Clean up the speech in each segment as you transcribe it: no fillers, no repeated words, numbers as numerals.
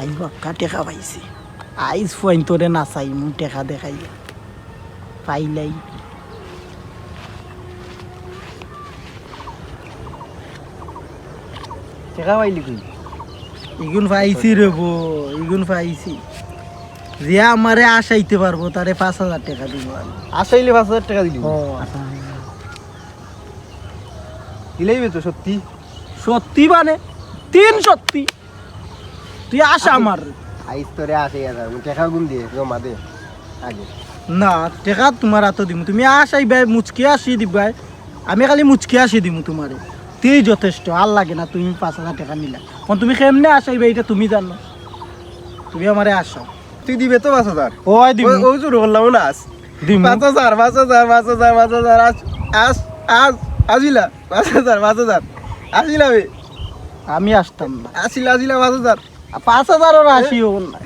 I বাক্কা টেকা পাইছি আইস ফুয়াইন তোরে নাচাই মু টেকা দেখাই পাইলাই টেকা পাইলি তুই ইগুন পাইছি রে বো ইগুন পাইছি যে আমারে আসাইতে পারবো তারে 5,000 টাকা দিব আমি আসাইলে 5,000 টাকা দিলি ও দিলেইবে তো সত্যি সত্যি মানে 3 সত্যি তুই আসা আমার আইস তোরে 80,000 টাকা গুন দিয়ে জমা দে আগে না টাকা তোমার হাতে দিমু তুমি আসাইবে মুচকি আসি দিবাই আমি খালি মুচকি আসি দিমু তোমারে তুই যথেষ্ট আর লাগে না তুমি 5,000 টাকা নিলা কোন তুমি কেমনে আসাইবে এটা তুমি জানো তুমি আমারে আসাও তুই দিবে তো 5,000 ওই দিমু ওই শুরু করলাম না আস দিমু 5,000 আস আসিলা 5,000 আসিলা বে আমি আসতাম না আসিলা 5,000 5,000 ওর আসিও না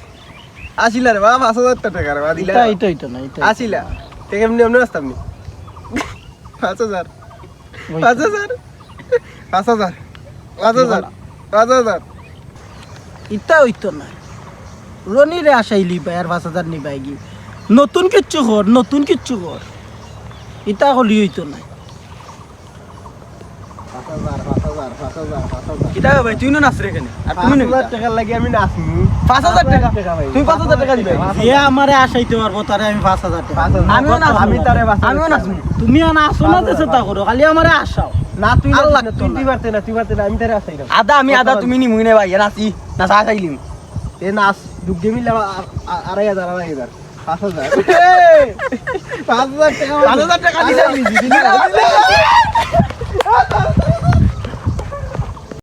আসিলা রে বাবা 5,000 টাকা রে বাবা দিলা এটা না এটা আসিলা তে কেমনে এমনি আসতাম নি 5,000 ইটা হইতো না রনিরে আসাইলি ভাই আর 5,000 নিবাই গি নতুন কিচ্ছু কর ইটা হলি হইতো না 5,000 কিটা ভাই তুই না নাচ রে এখানে আর তুমি 5,000 টাকা লাগি আমি নাচমু 5,000 টাকা তুই 5,000 টাকা দিবে এ আমারে আসাইতে পারবো তারে আমি 5,000 টাকা আমিও নাচবো আমি তারে আমিও নাচবো তুমি না আসো না দেশে তা করো খালি আমারে আসাও না তুই আল্লাহ তুই পারতে না আমি তারে আসাই না আদা তুমি নি মুইনে ভাই নাচি না আসাইলিম এ নাচ দুগ দে মিলা 2,500 5,000 5,000 টাকা 5,000 টাকা দিলে